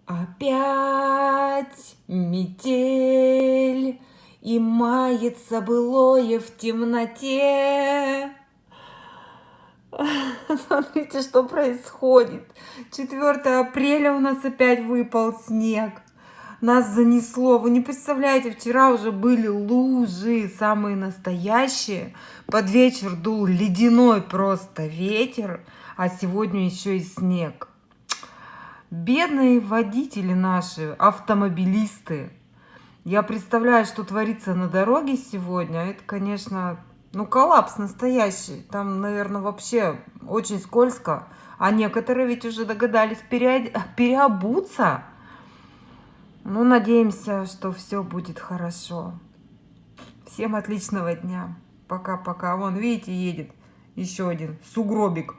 Опять метель, и мается былое в темноте. Смотрите, что происходит. 4 апреля у нас опять выпал снег. Нас занесло. Вы не представляете, вчера уже были лужи, самые настоящие. Под вечер дул ледяной просто ветер, а сегодня еще и снег. Бедные водители наши, автомобилисты. Я представляю, что творится на дороге сегодня. Это, конечно, коллапс настоящий. Там, наверное, вообще очень скользко. А некоторые ведь уже догадались переобуться. Надеемся, что все будет хорошо. Всем отличного дня. Пока-пока. Вон, видите, едет еще один сугробик.